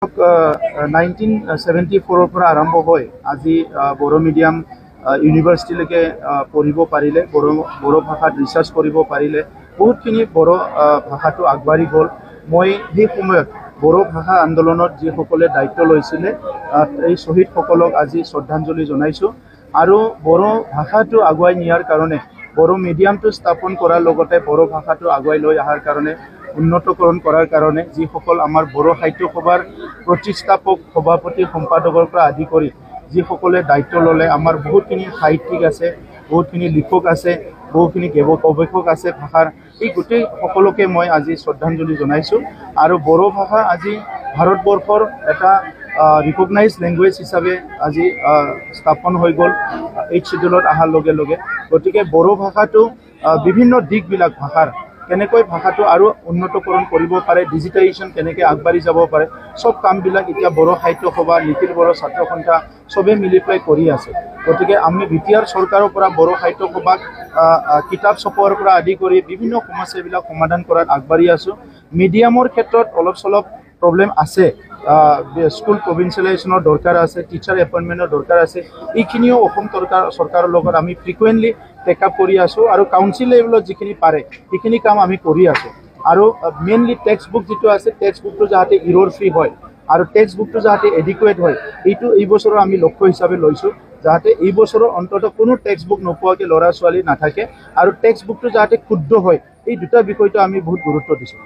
1974 পৰা আৰম্ভ হয় আজি বড়ো মিডিয়াম ইউনিভাৰ্চিটিলৈকে পঢ়িব পাৰিলে বড়ো ভাষাত ৰিচাৰ্চ কৰিব পাৰিলে বহুতখিনি বড়ো ভাষাটো আগবাঢ়ি গ'ল। মই সেই সময়ত বড়ো ভাষা আন্দোলনত যিসকলে দায়িত্ব লৈছিলে এই শ্বহীদসকলক আজি শ্ৰদ্ধাঞ্জলি জনাইছোঁ আৰু বড়ো ভাষাটো আগুৱাই নিয়াৰ কাৰণে বড়ো মিডিয়ামটো স্থাপন কৰাৰ লগতে বড়ো ভাষাটো আগুৱাই লৈ অহাৰ কাৰণে উন্নতকৰণ কৰাৰ কাৰণে যিসকল আমাৰ বড়ো সাহিত্য সভাৰ প্ৰতিষ্ঠাপক সভাপতি সম্পাদকৰ পৰা আদি কৰি যিসকলে দায়িত্ব ল'লে আমাৰ বহুতখিনি সাহিত্যিক আছে, বহুতখিনি লিখক আছে, বহুখিনি গৱেষক আছে ভাষাৰ, এই গোটেই সকলোকে মই আজি শ্ৰদ্ধাঞ্জলি জনাইছোঁ। আৰু বড়ো ভাষা আজি ভাৰতবৰ্ষৰ এটা ৰিকগনাইজ লেংগুৱেজ হিচাপে আজি স্থাপন হৈ গ'ল 8th শিডিউলত অহাৰ লগে লগে। গতিকে বড়ো ভাষাটো বিভিন্ন দিশবিলাক ভাষাৰ কেনেকৈ ভাষাটো আৰু উন্নতকৰণ কৰিব পাৰে, ডিজিটাইজেশ্যন কেনেকৈ আগবাঢ়ি যাব পাৰে, সব কামবিলাক এতিয়া বড়ো সাহিত্য সভা, নিখিল বড়ো ছাত্ৰ সন্থা চবেই মিলি পেলাই কৰি আছে। গতিকে আমি বিটিআৰ চৰকাৰৰ পৰা বড়ো সাহিত্য সভাক কিতাপ ছপোৱাৰ পৰা আদি কৰি বিভিন্ন সমস্যাবিলাক সমাধান কৰাত আগবাঢ়ি আছোঁ। মিডিয়ামৰ ক্ষেত্ৰত অলপ চলপ প্ৰব্লেম আছে, স্কুল প্ৰভিন্সিয়েলাইজেশ্যনৰ দৰকাৰ আছে, টিচাৰ এপইণ্টমেণ্টৰ দৰকাৰ আছে। এইখিনিও অসম চৰকাৰৰ লগত আমি ফ্ৰিকুৱেণ্টলি টেক আপ কৰি আছোঁ আৰু কাউন্সিল লেভেলত যিখিনি পাৰে সেইখিনি কাম আমি কৰি আছোঁ। আৰু মেইনলি টেক্সট বুক যিটো আছে, টেক্সট বুকটো যাতে ইৰ'ৰ ফ্ৰী হয় আৰু টেক্সট বুকটো যাতে এডিকুৱেট হয়, এইটো এই বছৰৰ আমি লক্ষ্য হিচাপে লৈছোঁ, যাতে এই বছৰৰ অন্ততঃ কোনো টেক্সট বুক নোপোৱাকৈ ল'ৰা ছোৱালী নাথাকে আৰু টেক্সট বুকটো যাতে শুদ্ধ হয়, এই দুটা বিষয়টো আমি বহুত গুৰুত্ব দিছোঁ।